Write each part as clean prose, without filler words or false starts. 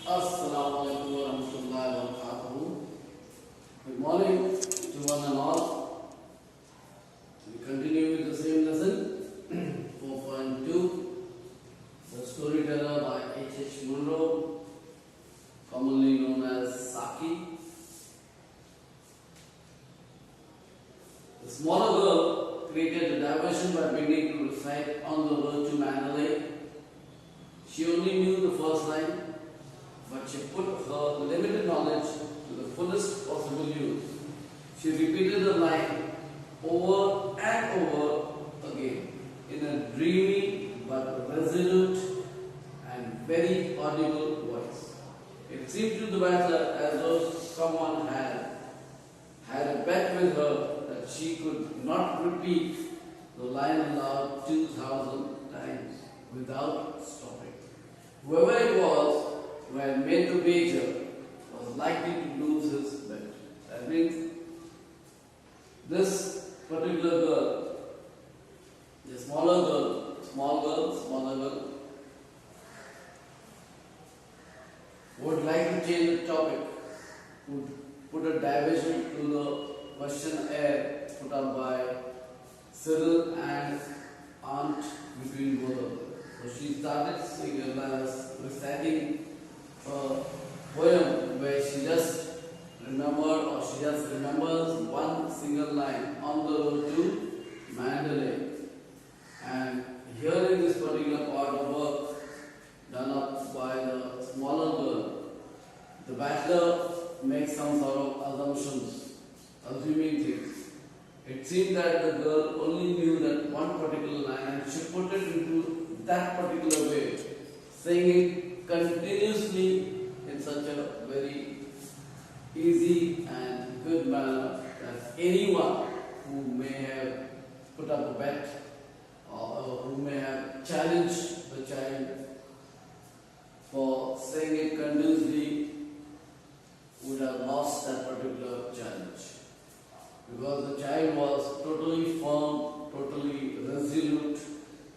Assalamu alaikum wa rahmatullahi wa barakatuh. Good morning to one and all. We continue with the same lesson, 4.2, The Storyteller by H. Munro, commonly known as Saki. The smaller girl created a diversion by beginning to recite on the road to Mandalay. She only knew the first line, but she put her limited knowledge to the fullest possible use. She repeated the line over and over again in a dreamy but resolute and very audible voice. It seemed to the battler as though someone had a bet with her that she could not repeat the line aloud 2,000 times without stopping. Whoever it was who had made the wager was likely to lose his bet. That means this particular girl, the smaller girl, would like to change the topic, would put a diversion to the questionnaire put up by Cyril and Aunt between both of them. So she started reciting a poem where she just remembers one single line, on the road to Mandalay. And here in this particular part of work done up by the smaller girl, the battler makes some sort of assumptions, assuming things. It seemed that the girl only knew that one particular line and she put it into that particular way, saying it continuously in such a very easy and good manner that anyone who may have put up a bet or who may have challenged the child for saying it continuously would have lost that particular challenge. Because the child was totally firm, totally resolute.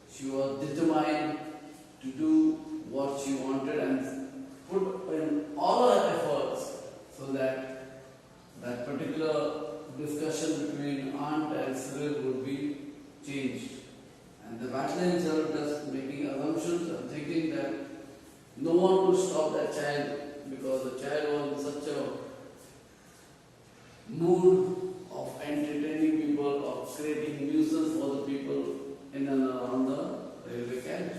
She was determined to do what she wanted and put in all her efforts so that that particular discussion between Aunt and Cyril would be changed. And the battler himself just making assumptions and thinking that no one could stop that child because the child was in such a mood of entertaining people, of creating nuisance for the people in and around the railway carriage.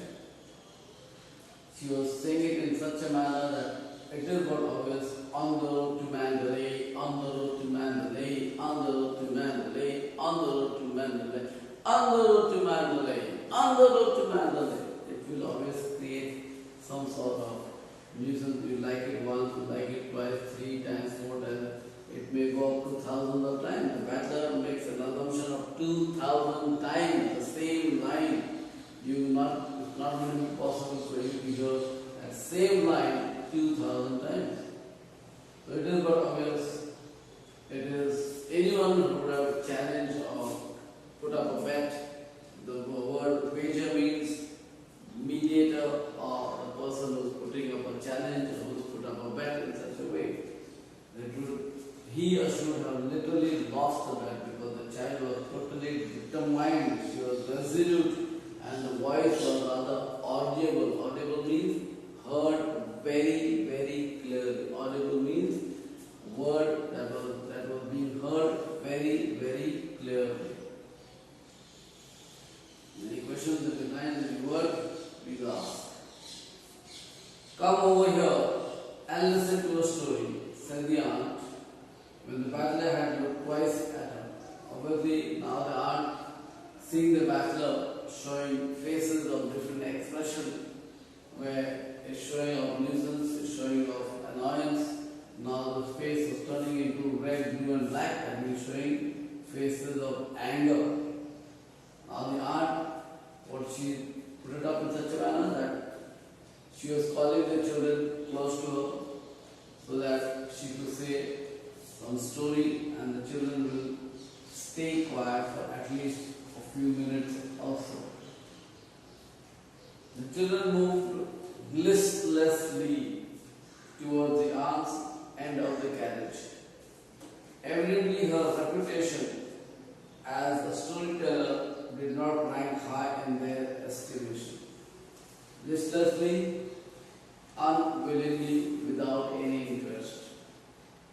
She was saying it in such a manner that it is not obvious, on the road to Mandalay, on the road to Mandalay, on the road to Mandalay, on the road to Mandalay, on the road to Mandalay, on the road to Mandalay. It will always create some sort of nuisance. You like it once, you like it twice, 3 times, 4 times. It may go up to thousands of times. The battler makes an assumption of 2,000 times the same line. It's not going to be possible for you to hear that same line 2,000 times. So it is not obvious. It is anyone who would have challenged or put up a bet. The word wager means mediator or the person who is putting up a challenge or who has put up a bet in such a way that he or she would have literally lost the bet because the child was totally determined, she was resolute, and the voice was rather audible. Audible means heard very, very clearly. Audible means word that was being heard very, very clearly. Any questions in the line in the word, please ask. Come over here and listen to a story, said the aunt. When the battler had looked twice at her. Obviously, now the aunt, seeing the battler showing faces of different expression, where it's showing of nuisance, it's showing of annoyance. Now the face was turning into red, blue and black and he's showing faces of anger. Now the aunt, what she put it up in such a manner that she was calling the children close to her so that she could say some story and the children will stay quiet for at least a few minutes also. The children moved listlessly as the storyteller did not rank high in their estimation. Listlessly, unwillingly, without any interest.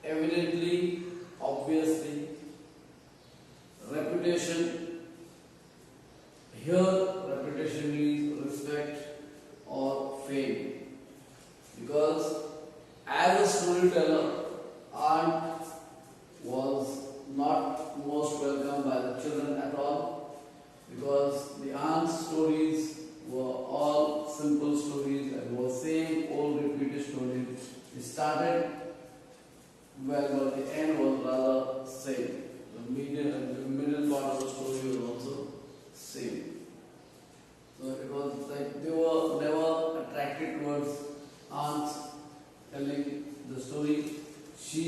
Evidently, obviously, reputation. Here, reputation means respect or fame. Because as a storyteller, aunt was not most welcome by the children at all, because the aunt's stories were all simple stories and were same old repeated stories. It started well, but the end was rather same. The middle part of the story was also same. So it was like they were never attracted towards aunts telling the story. She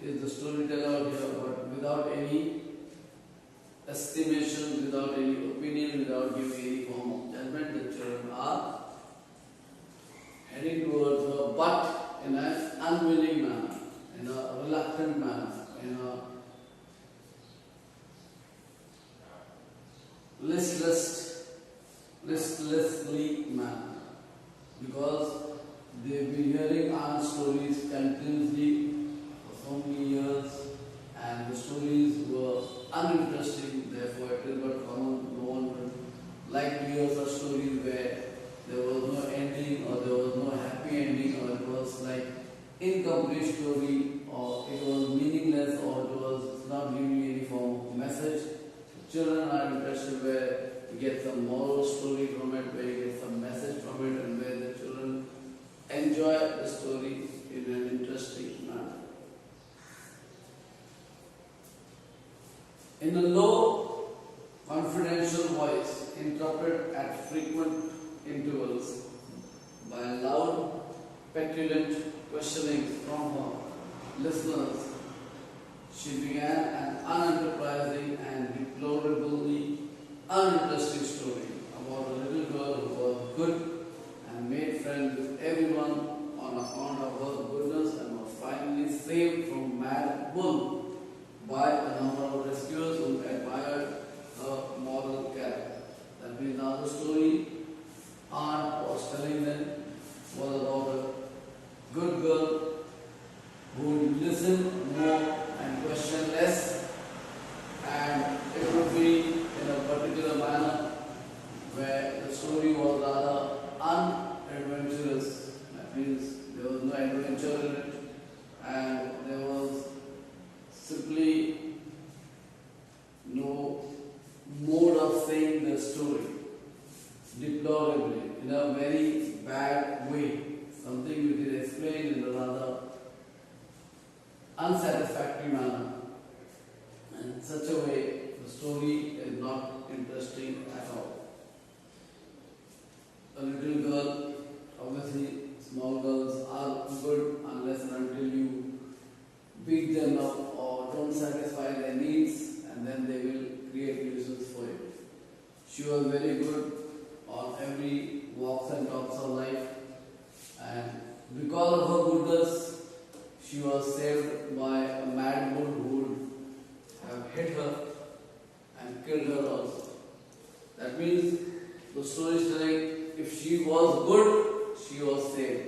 is the storyteller here, but without any estimation, without any opinion, without giving any form of judgment. The children are heading towards her, but in an unwilling manner, in a reluctant manner, in a listlessly manner, because they've been hearing aunt stories continuously for so many years, and the stories were uninteresting. Therefore, it is but common. No one would like to hear such stories where there was no ending, or there was no happy ending, or it was like incomplete story, or it was meaningless, or it was not giving you any form of message. Children are interested where you get some moral story from it, where you get some message from it, and where the children enjoy the story in an interesting manner. In a low, confidential voice, interrupted at frequent intervals by loud, petulant questioning from her listeners, she began an unenterprising and deplorably uninteresting story about a little girl who was good and made friends with everyone on account of her goodness, and was finally saved from mad bull by a number of rescuers who admired her moral character. That means now the story aunt was telling them was about a good girl who would listen more and question less, and it would be in a particular manner where the story was rather unadventurous. That means there was no adventure in it, and there was simply no mode of saying the story deplorably, in a very bad way, something which is explained in a rather unsatisfactory manner, and in such a way the story is not interesting at all. A little girl, obviously small girls are good unless and until you beat them up or don't satisfy their needs, and then they will create nuisance for you. She was very good on every walks and talks of life, and because of her goodness, she was saved by a mad bull who would have hit her and killed her also. That means the story is telling, if she was good, she was saved.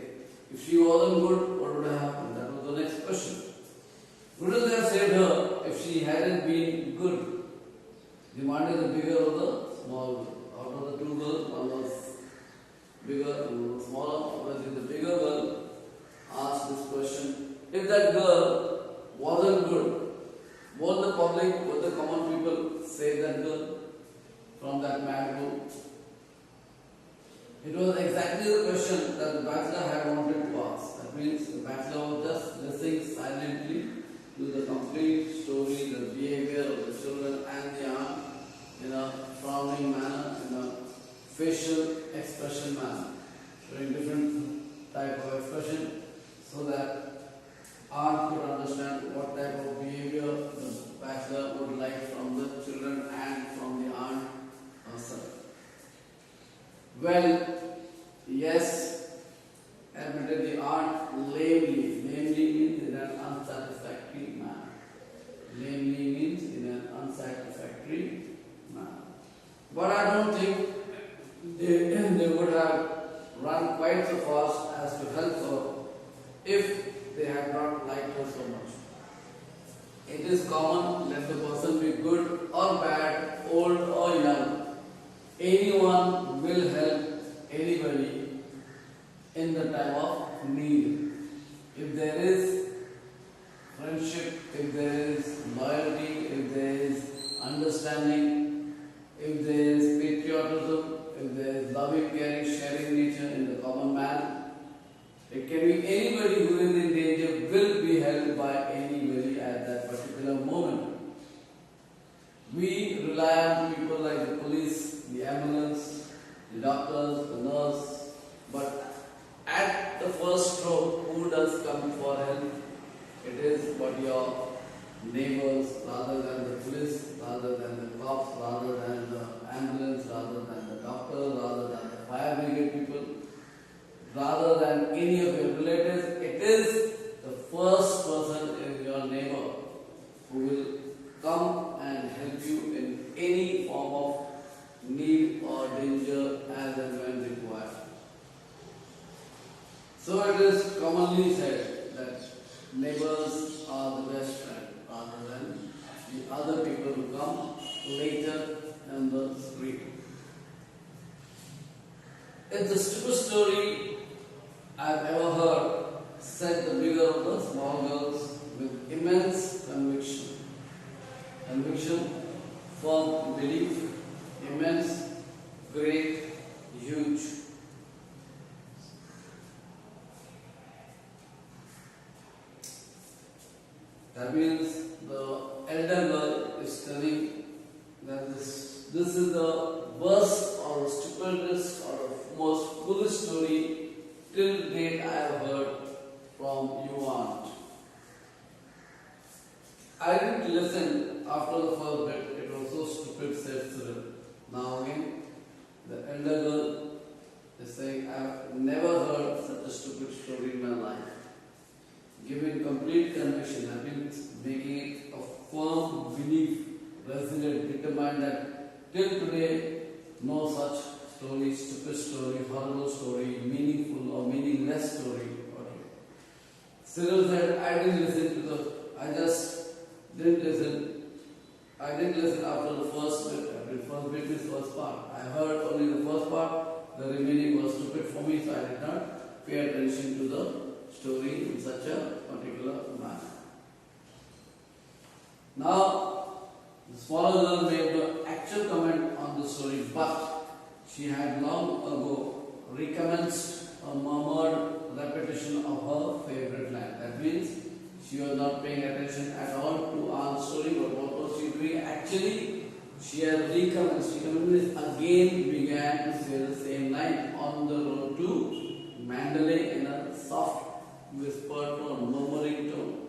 If she wasn't good, what would have happened? That was the next question. Wouldn't have saved her if she hadn't been good? Demanded the bigger of the small girl. Out of the two girls, one was bigger and one was smaller. Obviously, the bigger girl asked this question. If that girl wasn't good, would the public, would the common people save that girl from that mad bull? It was exactly the question that the bachelor had wanted to ask. That means the bachelor was just listening silently to the complete story, the behavior of the children and the aunt in a frowning manner, in a facial expression manner, showing different type of expression, so that aunt could understand what type of behavior the bachelor would like from the children and from the aunt herself. Well, yes, admitted the aunt lamely. Lamely means in an unsatisfactory manner. Lamely means in an unsatisfactory But I don't think they would have run quite so fast as to help her if they had not liked her so much. It is common, let the person be good or bad, old or young. Anyone will help anybody in the time of need. If there is friendship, if there is loyalty, if there is understanding, if there is patriotism, if there is loving, caring, sharing nature in the common man, it can be anybody who is in danger will be helped by anybody at that particular moment. We rely on people like the police, the ambulance, the doctors, the nurse, but at the first stroke, who does come for help? It is but your neighbors, rather than the police, rather than the cops, rather than the ambulance, rather than the doctor, rather than the fire brigade people, rather than any of your relatives. It is the first person in your neighbor who will come and help you in any form of need or danger as and when required. So it is commonly said that neighbors are the best friend rather than the other people who come later in the street. It's a stupid story I've ever heard, said the bigger of the small girls with immense conviction. Conviction, firm belief, immense, great, huge. That means the elder girl is telling that this is the worst or the stupidest or the most foolish story till date I have heard from you, aunt. I didn't listen after the first bit. It was so stupid, said Cyril. Now again, the elder girl is saying, I have never heard such a stupid story in my life. Giving complete conviction, that means making it a firm belief, resolute, determined that till today, no such story, stupid story, horrible story, meaningful or meaningless story. Cyril said, I just didn't listen. I didn't listen after the first bit. The first bit is first part. I heard only the first part. The remaining was stupid for me, so I did not pay attention to the story in such a particular manner. Now, the smaller girl made the actual comment on the story, but she had long ago recommenced a murmured repetition of her favorite line. That means she was not paying attention at all to Aunt's story, but what was she doing? Actually, she had recommenced. She again began to say the same line on the road to Mandalay in a soft, whispered tone, murmuring tone.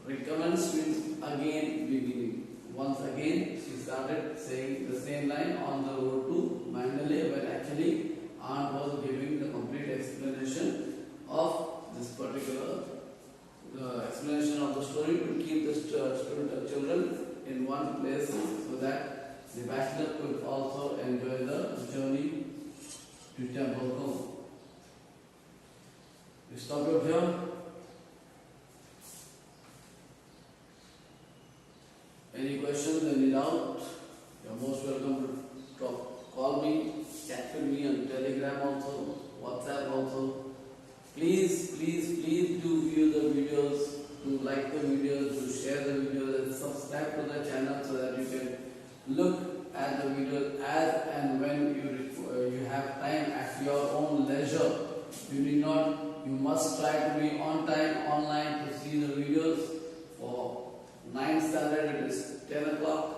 Recommence means again beginning. Once again, she started saying the same line on the road to Mandalay, when actually Aunt was giving the complete explanation of this particular explanation of the story to keep the children in one place so that the bachelor could also enjoy the journey to temple home. We stop it here. Any questions, any doubt? You're most welcome to call me, chat with me on Telegram also, WhatsApp also. Please do view the videos, to like the videos, to share the videos, and subscribe to the channel so that you can look at the videos as and when you have time at your own leisure. You must try to be on time online to see the videos. For 9th standard it is 10 o'clock.